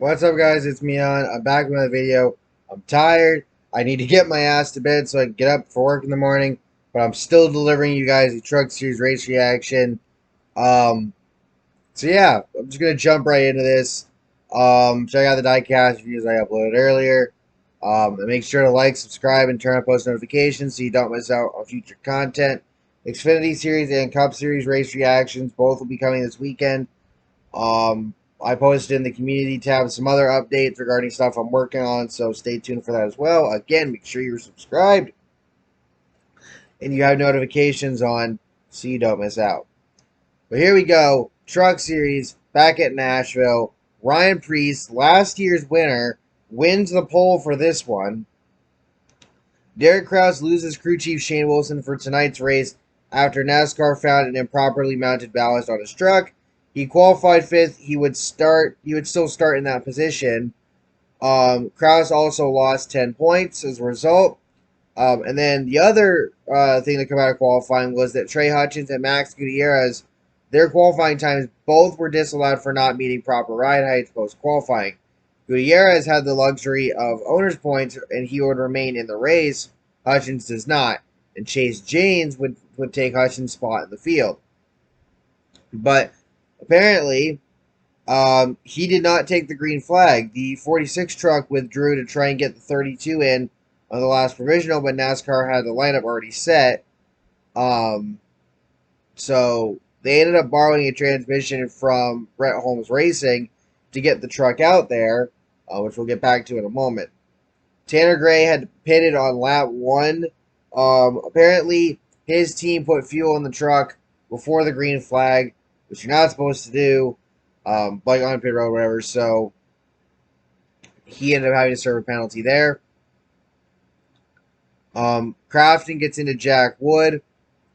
What's up, guys? It's Mian. I'm back with another video. I'm tired. I need to get my ass to bed so I can get up for work in the morning. But I'm still delivering you guys a Truck Series race reaction. Um, so yeah, I'm just gonna jump right into this. Check out the diecast reviews I uploaded earlier. And make sure to like, subscribe, and turn on post notifications so you don't miss out on future content. Xfinity Series and Cup Series race reactions both will be coming this weekend. I posted in the community tab some other updates regarding stuff I'm working on, so stay tuned for that as well. Again, make sure you're subscribed and you have notifications on so you don't miss out. But here we go. Truck Series back at Nashville. Ryan Preece, last year's winner, wins the pole for this one. Derek Kraus loses crew chief Shane Wilson for tonight's race after NASCAR found an improperly mounted ballast on his truck. He qualified fifth. He would still start in that position. Kraus also lost 10 points as a result. And then the other thing that came out of qualifying was that Trey Hutchins and Max Gutierrez, their qualifying times both were disallowed for not meeting proper ride heights post qualifying. Gutierrez had the luxury of owner's points and he would remain in the race. Hutchins does not. And Chase Janes would take Hutchins' spot in the field. But apparently, he did not take the green flag. The 46 truck withdrew to try and get the 32 in on the last provisional, but NASCAR had the lineup already set. So they ended up borrowing a transmission from Brett Holmes Racing to get the truck out there, which we'll get back to in a moment. Tanner Gray had pitted on lap 1. Apparently, his team put fuel in the truck before the green flag, which you're not supposed to do, like on pit road, whatever. So he ended up having to serve a penalty there. Crafton gets into Jack Wood,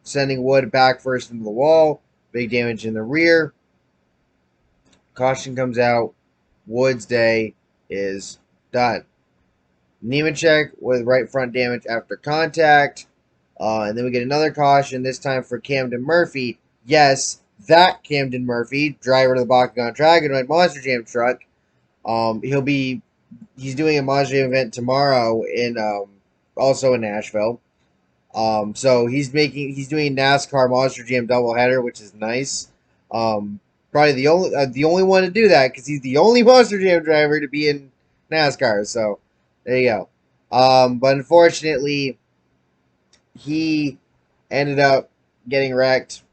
sending Wood back first into the wall. Big damage in the rear. Caution comes out. Wood's day is done. Nemechek with right front damage after contact. And then we get another caution, this time for Camden Murphy. Yes, that Camden Murphy, driver of the Bakugan Dragonoid Monster Jam truck. He's doing a Monster Jam event tomorrow in also in Nashville. So he's doing NASCAR Monster Jam doubleheader, which is nice. Probably the only one to do that because he's the only Monster Jam driver to be in NASCAR. So there you go. But unfortunately, he ended up getting wrecked.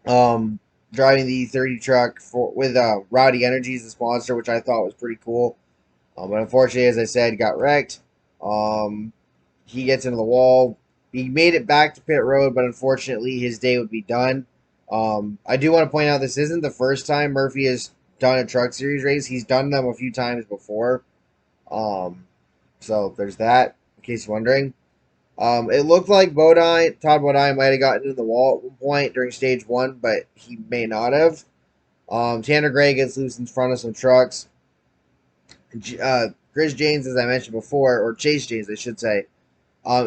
Driving the 30 truck with Rowdy Energy as the sponsor, which I thought was pretty cool. But unfortunately, as I said, got wrecked. He gets into the wall. He made it back to pit road, but unfortunately, his day would be done. I do want to point out this isn't the first time Murphy has done a Truck Series race. He's done them a few times before. So there's that, in case you're wondering. It looked like Todd Bodine might have gotten into the wall at one point during stage 1, but he may not have. Tanner Gray gets loose in front of some trucks. Chris Janes, as I mentioned before, or Chase Janes, I should say,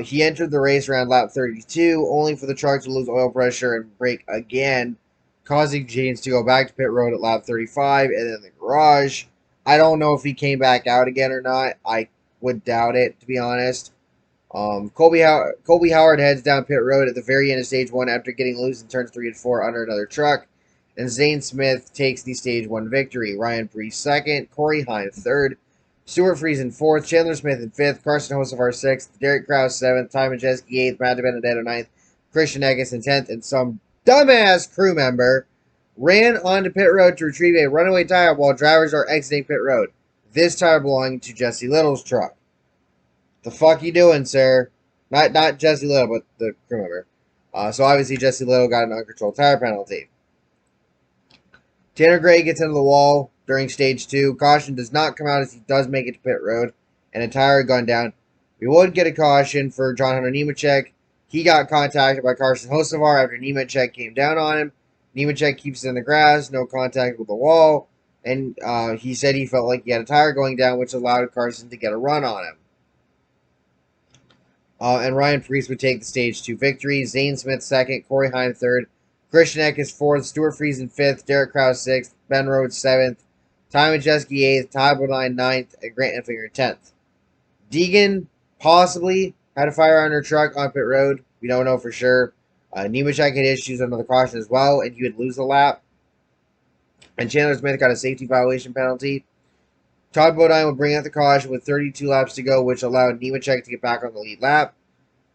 he entered the race around lap 32, only for the truck to lose oil pressure and break again, causing Janes to go back to pit road at lap 35 and then the garage. I don't know if he came back out again or not. I would doubt it, to be honest. Colby Howard heads down pit road at the very end of stage 1 after getting loose in turns 3 and 4 under another truck. And Zane Smith takes the stage 1 victory. Ryan Preece second, Corey Heim third, Stuart Friesen fourth, Chandler Smith in fifth, Carson Hocevar sixth, Derek Kraus seventh, Ty Majeski eighth, Matt Benedetto ninth, Christian Eggis in 10th, and some dumbass crew member ran onto pit road to retrieve a runaway tire while drivers are exiting pit road. This tire belonging to Jesse Little's truck. The fuck you doing, sir? Not Jesse Little, but the crew member. So obviously Jesse Little got an uncontrolled tire penalty. Tanner Gray gets into the wall during stage 2. Caution does not come out as he does make it to pit road, and a tire gone down. We would get a caution for John Hunter Nemechek. He got contacted by Carson Hocevar after Nemechek came down on him. Nemechek keeps it in the grass, no contact with the wall, and he said he felt like he had a tire going down, which allowed Carson to get a run on him. And Ryan Preece would take the stage 2 victory. Zane Smith second, Corey Heim third, Christian Eckes fourth, Stuart Friesen fifth, Derek Kraus sixth, Ben Rhodes seventh, Ty Majeski 8th, Ty Bodine 9th, and Grant Enfinger 10th. Deegan possibly had a fire on her truck on pit road. We don't know for sure. Nemechek had issues under the caution as well, and he would lose the lap. And Chandler Smith got a safety violation penalty. Todd Bodine would bring out the caution with 32 laps to go, which allowed Nemechek to get back on the lead lap.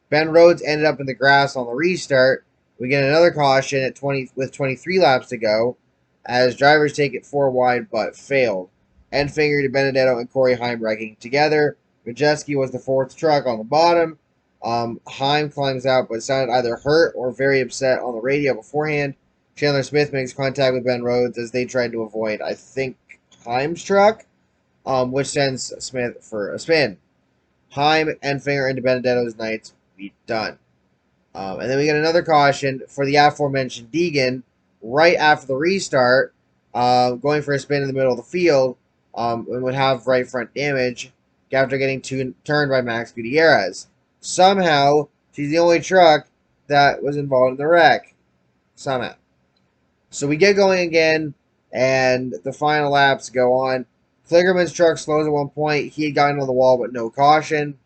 Ben Rhodes ended up in the grass on the restart. We get another caution at 20 with 23 laps to go, as drivers take it 4 wide but failed. Enfinger, DiBenedetto, and Corey Heim wrecking together. Majeski was the 4th truck on the bottom. Heim climbs out but sounded either hurt or very upset on the radio beforehand. Chandler Smith makes contact with Ben Rhodes as they tried to avoid, I think, Heim's truck, which sends Smith for a spin. Heim, Enfinger, and DiBenedetto's nights be done. And then we get another caution for the aforementioned Deegan right after the restart, going for a spin in the middle of the field, and would have right front damage after getting turned by Max Gutierrez. Somehow, she's the only truck that was involved in the wreck. Somehow. So we get going again, and the final laps go on. Kligerman's truck slows at one point. He had gotten on the wall, but no caution.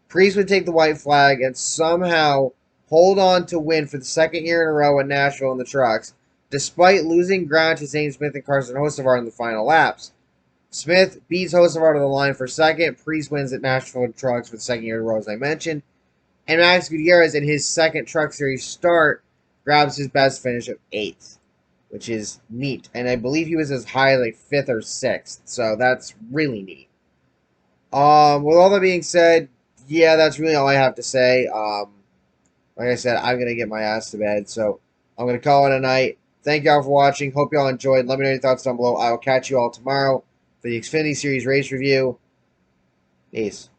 Preece would take the white flag and somehow hold on to win for the 2nd year in a row in Nashville in the trucks, despite losing ground to Zane Smith and Carson Hocevar in the final laps. Smith beats Hocevar to the line for 2nd. Preece wins at Nashville in trucks for the 2nd year in a row, as I mentioned. And Max Gutierrez, in his 2nd Truck Series start, grabs his best finish of 8th, which is neat. And I believe he was as high as like 5th or 6th, so that's really neat. With all that being said, yeah, that's really all I have to say. Like I said, I'm going to get my ass to bed, so I'm going to call it a night. Thank y'all for watching. Hope y'all enjoyed. Let me know your thoughts down below. I will catch you all tomorrow for the Xfinity Series race review. Peace.